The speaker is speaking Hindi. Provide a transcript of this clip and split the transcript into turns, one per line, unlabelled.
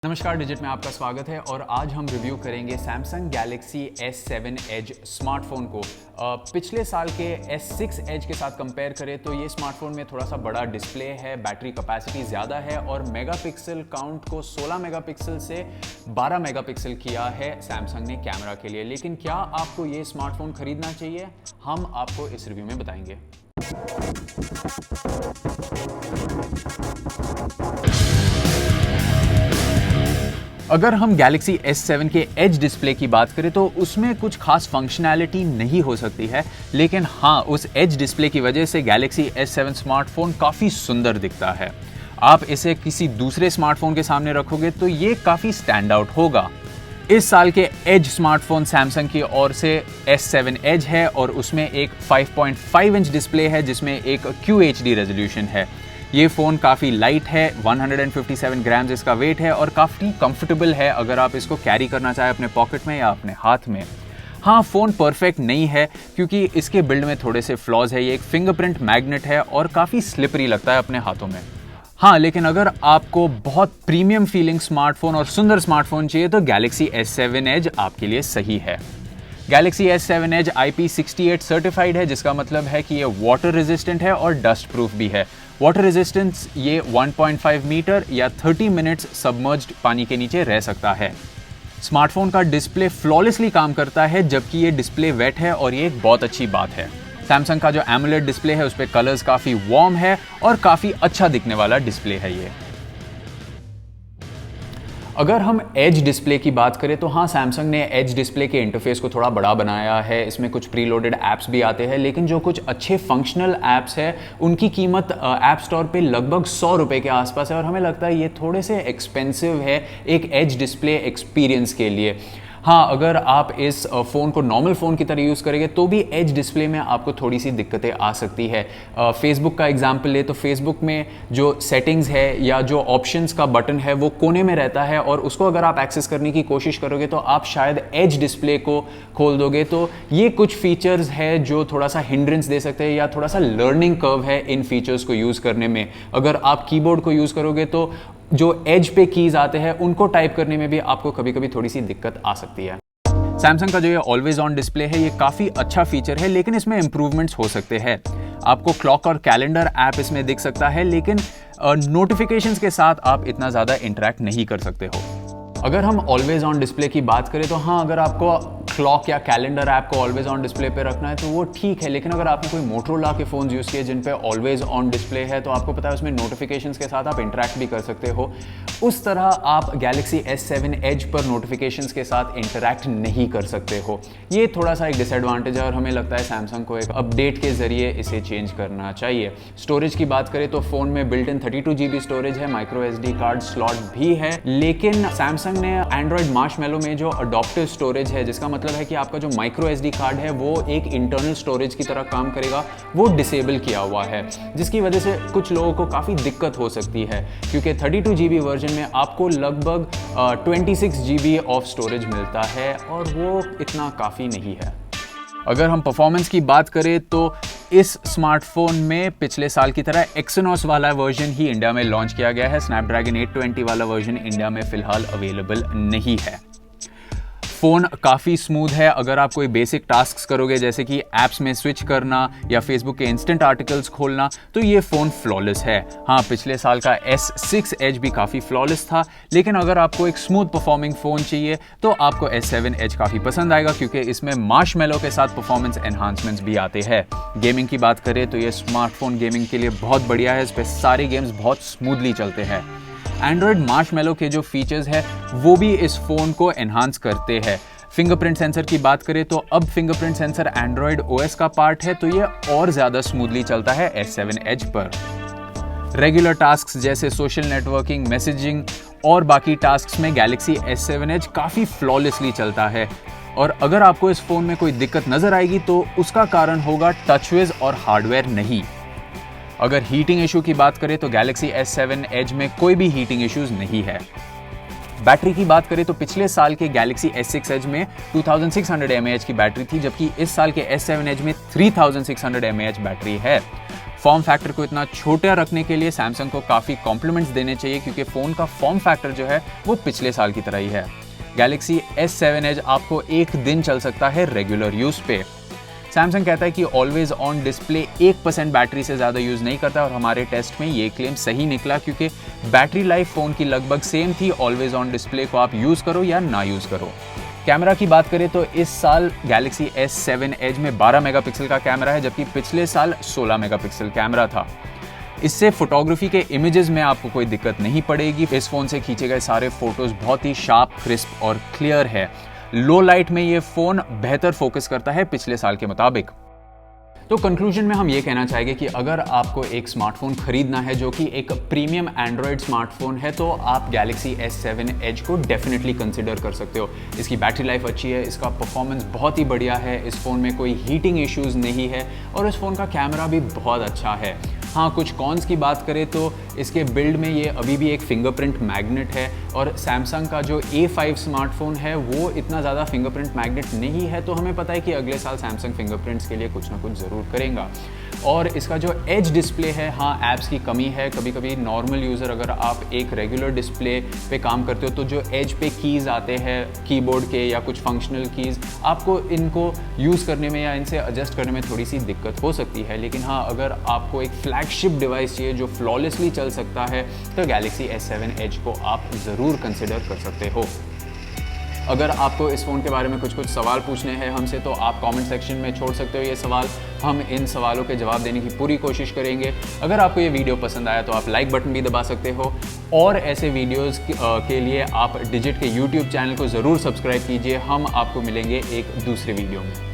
नमस्कार, डिजिट में आपका स्वागत है और आज हम रिव्यू करेंगे Samsung Galaxy S7 Edge smartphone को। पिछले साल के S6 Edge के साथ कंपेयर करें तो ये स्मार्टफोन में थोड़ा सा बड़ा डिस्प्ले है, बैटरी कैपेसिटी ज़्यादा है और मेगापिक्सल काउंट को 16 मेगापिक्सल से 12 मेगापिक्सल किया है सैमसंग ने कैमरा के लिए। लेकिन क्या आपको ये स्मार्टफोन खरीदना चाहिए? हम आपको इस रिव्यू में बताएंगे। अगर हम Galaxy S7 के एज डिस्प्ले की बात करें तो उसमें कुछ खास फंक्शनैलिटी नहीं हो सकती है, लेकिन हाँ, उस एज डिस्प्ले की वजह से Galaxy S7 स्मार्टफोन काफ़ी सुंदर दिखता है। आप इसे किसी दूसरे स्मार्टफोन के सामने रखोगे तो ये काफ़ी स्टैंड आउट होगा। इस साल के एज स्मार्टफोन सैमसंग की ओर से S7 Edge है और उसमें एक 5.5 इंच डिस्प्ले है जिसमें एक QHD रेजोल्यूशन है। ये फ़ोन काफ़ी लाइट है, 157 ग्राम्स इसका वेट है और काफ़ी कंफर्टेबल है अगर आप इसको कैरी करना चाहें अपने पॉकेट में या अपने हाथ में। हाँ, फ़ोन परफेक्ट नहीं है क्योंकि इसके बिल्ड में थोड़े से फ्लॉज है। ये एक फिंगरप्रिंट मैग्नेट है और काफ़ी स्लिपरी लगता है अपने हाथों में। हाँ, लेकिन अगर आपको बहुत प्रीमियम फीलिंग स्मार्टफोन और सुंदर स्मार्टफोन चाहिए तो Galaxy S7 Edge आपके लिए सही है। Galaxy S7 Edge IP68 certified है, जिसका मतलब है कि ये वाटर रेजिस्टेंट है और डस्ट प्रूफ भी है। वाटर रेजिस्टेंस ये 1.5 मीटर या 30 मिनट्स सबमर्ज्ड पानी के नीचे रह सकता है। स्मार्टफोन का डिस्प्ले फ्लॉलेसली काम करता है जबकि ये डिस्प्ले वेट है और ये एक बहुत अच्छी बात है। सैमसंग का जो एमोलेड डिस्प्ले है उस पर कलर्स काफ़ी वार्म है और काफ़ी अच्छा दिखने वाला डिस्प्ले है ये। अगर हम एज डिस्प्ले की बात करें तो हाँ, सैमसंग ने एज डिस्प्ले के इंटरफेस को थोड़ा बड़ा बनाया है। इसमें कुछ प्रीलोडेड ऐप्स भी आते हैं, लेकिन जो कुछ अच्छे फंक्शनल ऐप्स हैं उनकी कीमत ऐप स्टोर पे लगभग 100 रुपये के आसपास है और हमें लगता है ये थोड़े से एक्सपेंसिव है एक एज डिस्प्ले एक्सपीरियंस के लिए। हाँ, अगर आप इस फ़ोन को नॉर्मल फ़ोन की तरह यूज़ करेंगे तो भी एज डिस्प्ले में आपको थोड़ी सी दिक्कतें आ सकती है। फेसबुक का एग्जांपल ले तो फेसबुक में जो सेटिंग्स है या जो ऑप्शंस का बटन है वो कोने में रहता है और उसको अगर आप एक्सेस करने की कोशिश करोगे तो आप शायद एज डिस्प्ले को खोल दोगे। तो ये कुछ फीचर्स है जो थोड़ा सा हिंड्रेंस दे सकते हैं या थोड़ा सा लर्निंग कर्व है इन फीचर्स को यूज़ करने में। अगर आप कीबोर्ड को यूज़ करोगे तो जो एज पे कीज आते हैं उनको टाइप करने में भी आपको कभी कभी थोड़ी सी दिक्कत आ सकती है। सैमसंग का जो ये ऑलवेज ऑन डिस्प्ले है ये काफ़ी अच्छा फीचर है, लेकिन इसमें इंप्रूवमेंट्स हो सकते हैं। आपको क्लॉक और कैलेंडर ऐप इसमें दिख सकता है, लेकिन नोटिफिकेशंस के साथ आप इतना ज़्यादा इंटरेक्ट नहीं कर सकते हो। अगर हम ऑलवेज ऑन डिस्प्ले की बात करें तो हाँ, अगर आपको क्लॉक या कैलेंडर ऐप को ऑलवेज ऑन डिस्प्ले पे रखना है तो वो ठीक है, लेकिन अगर आपने कोई मोटरोला के फ़ोन यूज़ किए जिन पे ऑलवेज ऑन डिस्प्ले है तो आपको पता है उसमें नोटिफिकेशंस के साथ आप इंटरेक्ट भी कर सकते हो। उस तरह आप Galaxy S7 Edge पर नोटिफिकेशंस के साथ इंटरेक्ट नहीं कर सकते हो। ये थोड़ा सा एक डिसएडवांटेज है और हमें लगता है सैमसंग को एक अपडेट के ज़रिए इसे चेंज करना चाहिए। स्टोरेज की बात करें तो फ़ोन में बिल्ट इन 32 GB स्टोरेज है, माइक्रो SD कार्ड स्लॉट भी है, लेकिन सैमसंग ने एंड्रॉयड मार्शमैलो में जो अडॉप्टिव स्टोरेज है, जिसका मतलब है कि आपका जो माइक्रो SD कार्ड है वो एक इंटरनल स्टोरेज की तरह काम करेगा, वो डिसेबल किया हुआ है, जिसकी वजह से कुछ लोगों को काफ़ी दिक्कत हो सकती है क्योंकि 32 GB वर्जन में आपको लगभग 26 GB ऑफ स्टोरेज मिलता है और वो इतना काफ़ी नहीं है। अगर हम परफॉर्मेंस की बात करें तो इस स्मार्टफोन में पिछले साल की तरह एक्सिनोस वाला वर्जन ही इंडिया में लॉन्च किया गया है। स्नैपड्रैगन 820 वाला वर्जन इंडिया में फिलहाल अवेलेबल नहीं है। फ़ोन काफ़ी स्मूथ है। अगर आप कोई बेसिक टास्क्स करोगे जैसे कि ऐप्स में स्विच करना या फेसबुक के इंस्टेंट आर्टिकल्स खोलना तो ये फ़ोन फ्लॉलेस है। हाँ, पिछले साल का S6 Edge भी काफ़ी फ्लॉलेस था, लेकिन अगर आपको एक स्मूथ परफॉर्मिंग फ़ोन चाहिए तो आपको S7 Edge काफ़ी पसंद आएगा क्योंकि इसमें मार्शमैलो के साथ परफॉर्मेंस एनहांसमेंट्स भी आते हैं। गेमिंग की बात करें तो ये स्मार्टफोन गेमिंग के लिए बहुत बढ़िया है। इस पर सारे गेम्स बहुत स्मूथली चलते हैं। एंड्रॉयड मार्शमैलो के जो फीचर्स है वो भी इस फ़ोन को एनहांस करते हैं। फिंगरप्रिंट सेंसर की बात करें तो अब फिंगरप्रिंट सेंसर एंड्रॉयड OS का पार्ट है, तो ये और ज़्यादा स्मूथली चलता है S7 Edge पर। रेगुलर टास्क्स जैसे सोशल नेटवर्किंग, मैसेजिंग और बाकी टास्क्स में Galaxy S7 Edge काफ़ी फ्लॉलेसली चलता है। और अगर आपको इस फ़ोन में कोई दिक्कत नज़र आएगी तो उसका कारण होगा टचविज और हार्डवेयर नहीं। अगर हीटिंग इशू की बात करें तो Galaxy S7 Edge में कोई भी हीटिंग इश्यूज नहीं है। बैटरी की बात करें तो पिछले साल के Galaxy S6 Edge में 2600 mAh की बैटरी थी, जबकि इस साल के S7 Edge में 3600 mAh बैटरी है। फॉर्म फैक्टर को इतना छोटा रखने के लिए सैमसंग को काफ़ी कॉम्प्लीमेंट्स देने चाहिए, क्योंकि फ़ोन का फॉर्म फैक्टर जो है वो पिछले साल की तरह ही है। गैलेक्सी S7 Edge आपको एक दिन चल सकता है रेगुलर यूज़ पे। सैमसंग कहता है कि ऑलवेज ऑन डिस्प्ले 1% बैटरी से ज़्यादा यूज़ नहीं करता, और हमारे टेस्ट में ये क्लेम सही निकला, क्योंकि बैटरी लाइफ फ़ोन की लगभग सेम थी, ऑलवेज ऑन डिस्प्ले को आप यूज़ करो या ना यूज़ करो। कैमरा की बात करें तो इस साल गैलेक्सी S7 Edge में 12 मेगापिक्सल का कैमरा है, जबकि पिछले साल 16 मेगापिक्सल कैमरा था। इससे फोटोग्राफी के इमेजेस में आपको कोई दिक्कत नहीं पड़ेगी। इस फ़ोन से खींचे गए सारे फोटोज़ बहुत ही शार्प, क्रिस्प और क्लियर है। लो लाइट में ये फ़ोन बेहतर फोकस करता है पिछले साल के मुताबिक। तो कंक्लूजन में हम ये कहना चाहेंगे कि अगर आपको एक स्मार्टफोन खरीदना है जो कि एक प्रीमियम एंड्रॉयड स्मार्टफोन है, तो आप गैलेक्सी S7 Edge को डेफिनेटली कंसिडर कर सकते हो। इसकी बैटरी लाइफ अच्छी है, इसका परफॉर्मेंस बहुत ही बढ़िया है, इस फ़ोन में कोई हीटिंग इश्यूज़ नहीं है, और इस फ़ोन का कैमरा भी बहुत अच्छा है। हाँ, कुछ कॉन्स की बात करें तो इसके बिल्ड में ये अभी भी एक फिंगरप्रिंट मैग्नेट है, और सैमसंग का जो A5 स्मार्टफोन है वो इतना ज़्यादा फिंगरप्रिंट मैग्नेट नहीं है, तो हमें पता है कि अगले साल सैमसंग फिंगरप्रिंट्स के लिए कुछ ना कुछ ज़रूर करेगा। और इसका जो एज डिस्प्ले है, हाँ ऐप्स की कमी है। कभी कभी नॉर्मल यूज़र, अगर आप एक रेगुलर डिस्प्ले पे काम करते हो, तो जो एज पे कीज़ आते हैं कीबोर्ड के या कुछ फंक्शनल कीज़, आपको इनको यूज़ करने में या इनसे एडजस्ट करने में थोड़ी सी दिक्कत हो सकती है। लेकिन हाँ, अगर आपको एक फ्लैगशिप डिवाइस चाहिए जो फ्लॉलेसली चल सकता है, तो गैलेक्सी S7 Edge को आप ज़रूर कंसिडर कर सकते हो। अगर आपको इस फ़ोन के बारे में कुछ सवाल पूछने हैं हमसे, तो आप कमेंट सेक्शन में छोड़ सकते हो ये सवाल। हम इन सवालों के जवाब देने की पूरी कोशिश करेंगे। अगर आपको ये वीडियो पसंद आया तो आप लाइक बटन भी दबा सकते हो, और ऐसे वीडियोस के लिए आप डिजिट के YouTube चैनल को ज़रूर सब्सक्राइब कीजिए। हम आपको मिलेंगे एक दूसरे वीडियो में।